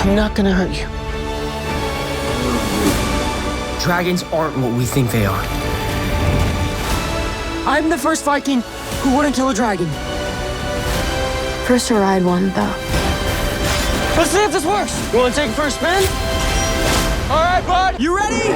I'm not gonna hurt you. Dragons aren't what we think they are. I'm the first Viking who wouldn't kill a dragon. First to ride one, though. Let's see if this works. You wanna take a first spin? All right, bud, you ready?